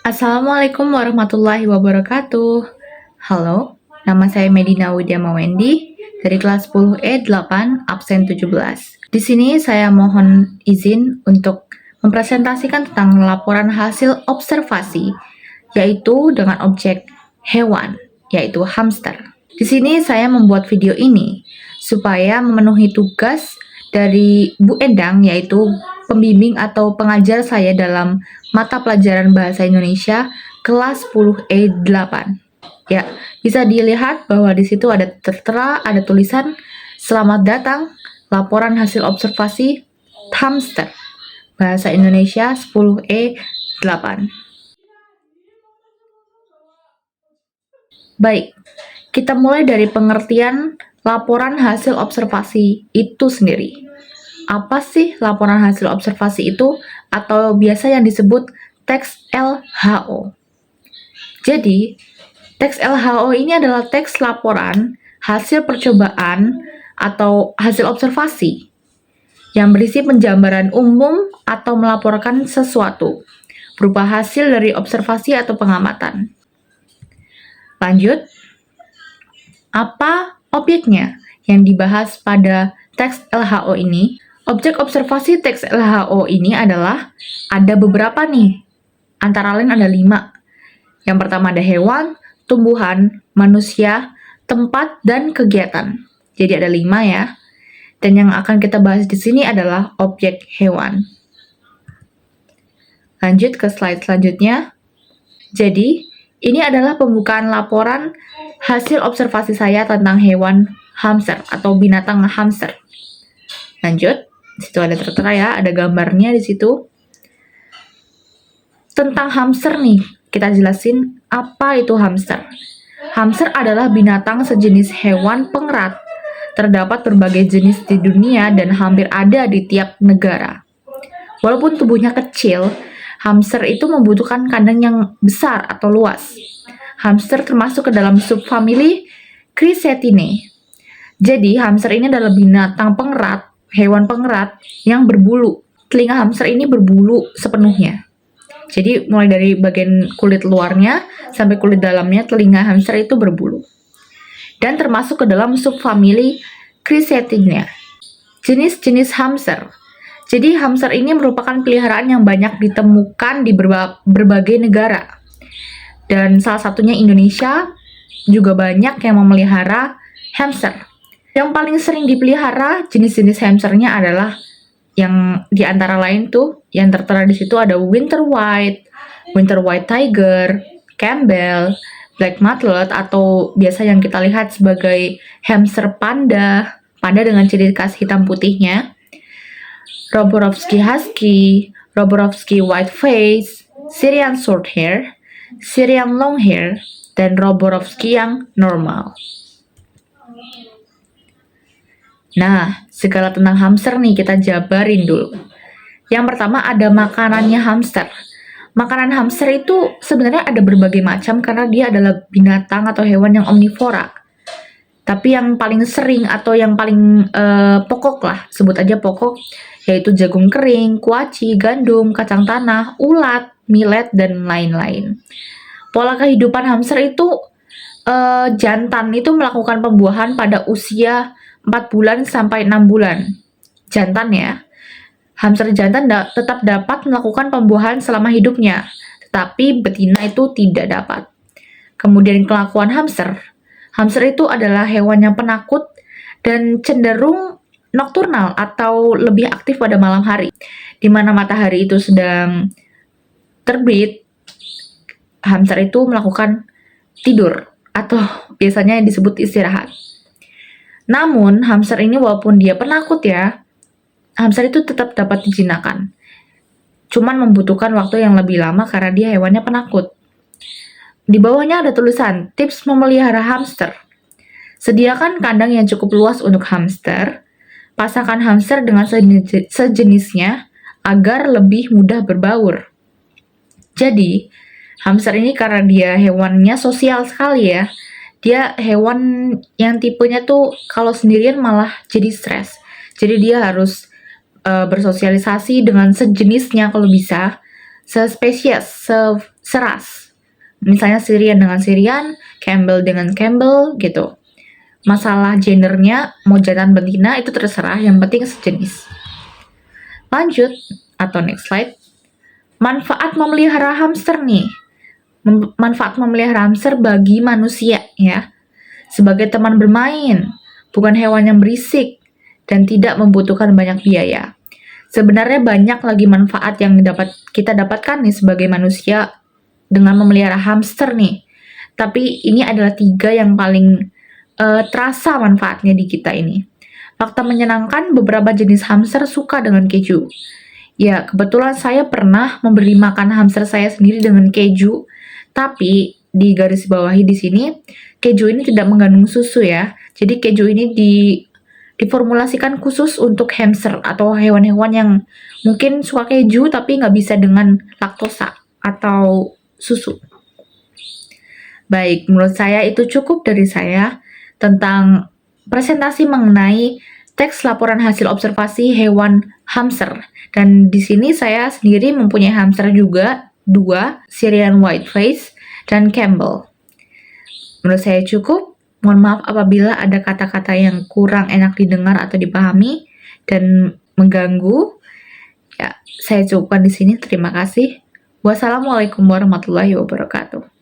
Assalamualaikum warahmatullahi wabarakatuh. Halo, nama saya Medina Widya Mawendi dari kelas 10E8 absen 17. Di sini saya mohon izin untuk mempresentasikan tentang laporan hasil observasi, yaitu dengan objek hewan, yaitu hamster. Di sini saya membuat video ini supaya memenuhi tugas dari Bu Endang, yaitu pembimbing atau pengajar saya dalam mata pelajaran Bahasa Indonesia kelas 10E8. Ya, bisa dilihat bahwa di situ ada tertera, ada tulisan "Selamat datang, laporan hasil observasi hamster Bahasa Indonesia 10E8". Baik, kita mulai dari pengertian laporan hasil observasi itu sendiri. Apa sih laporan hasil observasi itu, atau biasa yang disebut teks LHO? Jadi, teks LHO ini adalah teks laporan hasil percobaan atau hasil observasi yang berisi penjabaran umum atau melaporkan sesuatu berupa hasil dari observasi atau pengamatan. Lanjut, apa objeknya yang dibahas pada teks LHO ini? Objek observasi teks LHO ini adalah ada beberapa nih, antara lain ada 5. Yang pertama ada hewan, tumbuhan, manusia, tempat, dan kegiatan. Jadi ada 5 ya. Dan yang akan kita bahas di sini adalah objek hewan. Lanjut ke slide selanjutnya. Jadi, ini adalah pembukaan laporan hasil observasi saya tentang hewan hamster atau binatang hamster. Lanjut. Di situ ada tertera ya, ada gambarnya di situ. Tentang hamster nih, kita jelasin apa itu hamster. Hamster adalah binatang sejenis hewan pengerat. Terdapat berbagai jenis di dunia dan hampir ada di tiap negara. Walaupun tubuhnya kecil, hamster itu membutuhkan kandang yang besar atau luas. Hamster termasuk ke dalam subfamili Chrysetidae. Jadi, hamster ini adalah binatang pengerat, hewan pengerat yang berbulu. Telinga hamster ini berbulu sepenuhnya. Jadi mulai dari bagian kulit luarnya sampai kulit dalamnya, telinga hamster itu berbulu. Dan termasuk ke dalam subfamili Chrysetidae. Jenis-jenis hamster. Jadi hamster ini merupakan peliharaan yang banyak ditemukan di berbagai negara. Dan salah satunya Indonesia juga banyak yang memelihara hamster. Yang paling sering dipelihara jenis-jenis hamsternya adalah yang di antara lain tuh yang tertera di situ ada winter white tiger, Campbell, black muttled atau biasa yang kita lihat sebagai hamster panda dengan ciri khas hitam putihnya, Roborovsky husky, Roborovsky whiteface, Syrian shorthair, Syrian longhair, dan Roborovsky yang normal. Nah, segala tentang hamster nih kita jabarin dulu. Yang pertama ada makanannya hamster. Makanan hamster itu sebenarnya ada berbagai macam karena dia adalah binatang atau hewan yang omnivora. Tapi yang paling sering atau yang paling pokok lah, sebut aja pokok, yaitu jagung kering, kuaci, gandum, kacang tanah, ulat, millet, dan lain-lain. Pola kehidupan hamster itu jantan itu melakukan pembuahan pada usia 4 bulan sampai 6 bulan. Jantan ya. Hamster jantan tetap dapat melakukan pembuahan selama hidupnya, tetapi betina itu tidak dapat. Kemudian kelakuan hamster. Hamster itu adalah hewan yang penakut dan cenderung nokturnal atau lebih aktif pada malam hari. Di mana matahari itu sedang terbit, hamster itu melakukan tidur atau biasanya disebut istirahat. Namun, hamster ini walaupun dia penakut ya, hamster itu tetap dapat dijinakkan. Cuman membutuhkan waktu yang lebih lama karena dia hewannya penakut. Di bawahnya ada tulisan, tips memelihara hamster. Sediakan kandang yang cukup luas untuk hamster. Pasangkan hamster dengan sejenisnya agar lebih mudah berbaur. Jadi, hamster ini karena dia hewannya sosial sekali ya, dia hewan yang tipenya tuh kalau sendirian malah jadi stres. Jadi dia harus bersosialisasi dengan sejenisnya kalau bisa, sespesies, seras. Misalnya Syrian dengan Syrian, Campbell dengan Campbell gitu. Masalah gendernya mau jantan betina itu terserah, yang penting sejenis. Lanjut atau next slide. Manfaat memelihara hamster nih. Manfaat memelihara hamster bagi manusia ya. Sebagai teman bermain, bukan hewan yang berisik dan tidak membutuhkan banyak biaya. Sebenarnya banyak lagi manfaat yang kita dapatkan nih sebagai manusia dengan memelihara hamster nih. Tapi ini adalah 3 yang paling terasa manfaatnya di kita ini. Fakta menyenangkan, beberapa jenis hamster suka dengan keju. Ya, kebetulan saya pernah memberi makan hamster saya sendiri dengan keju, tapi di garis bawahi di sini, keju ini tidak mengandung susu ya. Jadi keju ini diformulasikan khusus untuk hamster atau hewan-hewan yang mungkin suka keju tapi nggak bisa dengan laktosa atau susu. Baik, menurut saya itu cukup dari saya tentang presentasi mengenai teks laporan hasil observasi hewan hamster. Dan di sini saya sendiri mempunyai hamster juga, 2, Syrian Whiteface dan Campbell. Menurut saya cukup. Mohon maaf apabila ada kata-kata yang kurang enak didengar atau dipahami dan mengganggu. Ya, saya cukupkan di sini. Terima kasih. Wassalamualaikum warahmatullahi wabarakatuh.